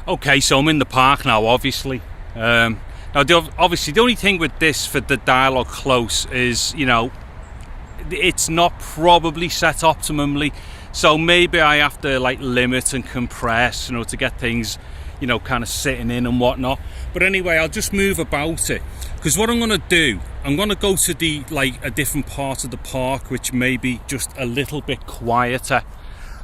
Okay, so I'm in the park now, obviously. Now, obviously, the only thing with this for the dialogue close is, you know, it's not probably set optimally. So maybe I have to like limit and compress, you know, to get things, you know, kind of sitting in and whatnot. But anyway, I'll just move about it, because what I'm going to do, I'm going to go to the a different part of the park, which may be just a little bit quieter.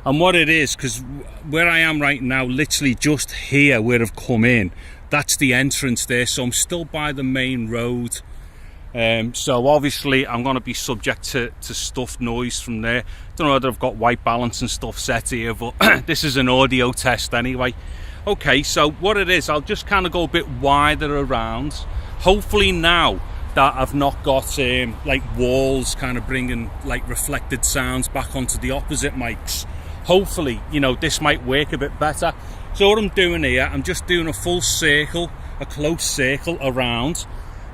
And what it is, because where I am right now, literally just here where I've come in, that's the entrance there. So I'm still by the main road. So obviously I'm going to be subject to stuff noise from there. Don't know whether I've got white balance and stuff set here, but this is an audio test anyway. Okay, so what it is, I'll just kind of go a bit wider around. Hopefully now that I've not got like walls kind of bringing like reflected sounds back onto the opposite mics, hopefully, you know, this might work a bit better. So what I'm doing here, I'm just doing a full circle, a close circle around.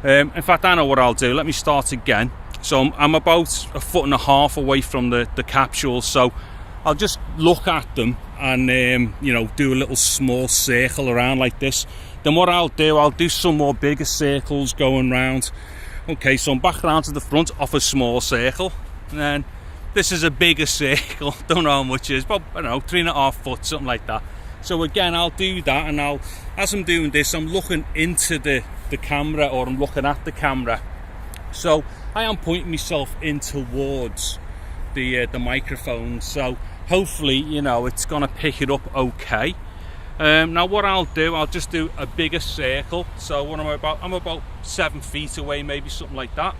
In fact, I know what I'll do. Let me start again. So I'm about 1.5 foot away from the capsule, so I'll just look at them and you know, do a little small circle around like this. Then what I'll do some more bigger circles going round. Okay, so I'm back around to the front off a small circle, and then this is a bigger circle. Don't know how much it is, but I don't know, 3.5 foot, something like that. So again, I'll do that, and as I'm doing this, I'm looking into the camera, or I'm looking at the camera. So I am pointing myself in towards the microphone. So hopefully, you know, it's gonna pick it up okay. Now what I'll do, I'll just do a bigger circle. So what I'm about 7 feet away, maybe something like that.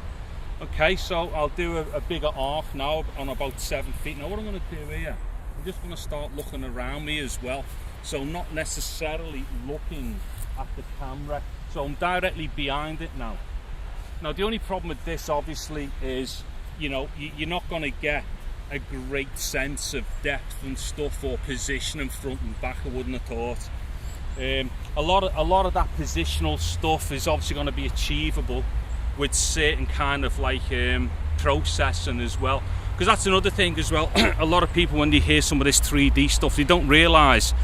Okay, so I'll do a bigger arc now on about 7 feet. Now what I'm going to do here, I'm just going to start looking around me as well. So not necessarily looking at the camera. So I'm directly behind it now. Now the only problem with this obviously is, you know, you're not going to get a great sense of depth and stuff, or position and front and back, I wouldn't have thought. A lot of that positional stuff is obviously going to be achievable with certain kind of like processing as well, because that's another thing as well. A lot of people, when they hear some of this 3D stuff, they don't realize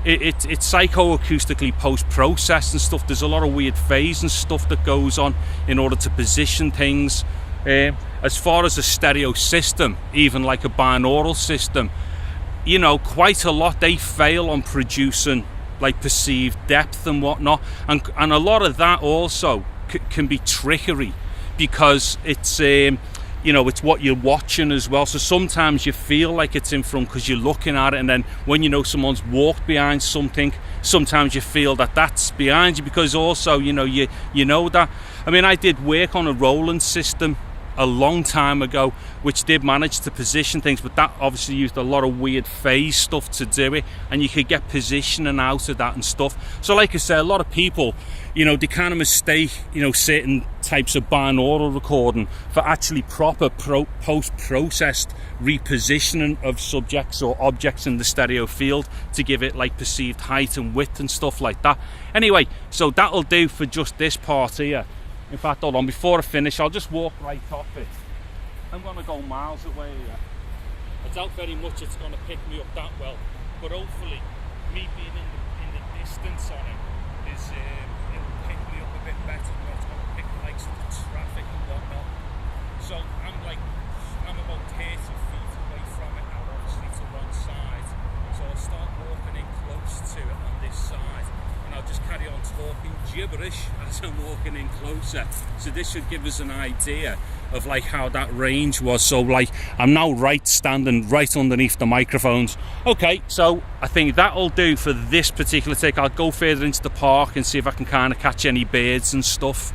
it's psychoacoustically post-processed and stuff. There's a lot of weird phase and stuff that goes on in order to position things. As far as a stereo system, even like a binaural system, you know, quite a lot they fail on producing like perceived depth and whatnot, and a lot of that also can be trickery, because it's you know, it's what you're watching as well. So sometimes you feel like it's in front because you're looking at it, and then when you know someone's walked behind something, sometimes you feel that that's behind you, because also, you know, you know that. I mean, I did work on a Roland system a long time ago, which did manage to position things, but that obviously used a lot of weird phase stuff to do it, and you could get positioning out of that and stuff. So like I said, a lot of people, you know, they kind of mistake, you know, certain types of binaural recording for actually proper post-processed repositioning of subjects or objects in the stereo field to give it like perceived height and width and stuff like that. Anyway, so that'll do for just this part here. In fact, hold on, before I finish, I'll just walk right off it. I'm going to go miles away here. I doubt very much it's going to pick me up that well, but hopefully, me being in the distance on it is, it'll pick me up a bit better. It's going to pick like some traffic and whatnot. So I'm about 30 feet away from it now, obviously to one side. So I'll start walking in close to it on this side. I'll just carry on talking gibberish as I'm walking in closer. So this should give us an idea of like how that range was. So like I'm now standing right underneath the microphones. Okay, so I think that'll do for this particular take. I'll go further into the park and see if I can kind of catch any birds and stuff.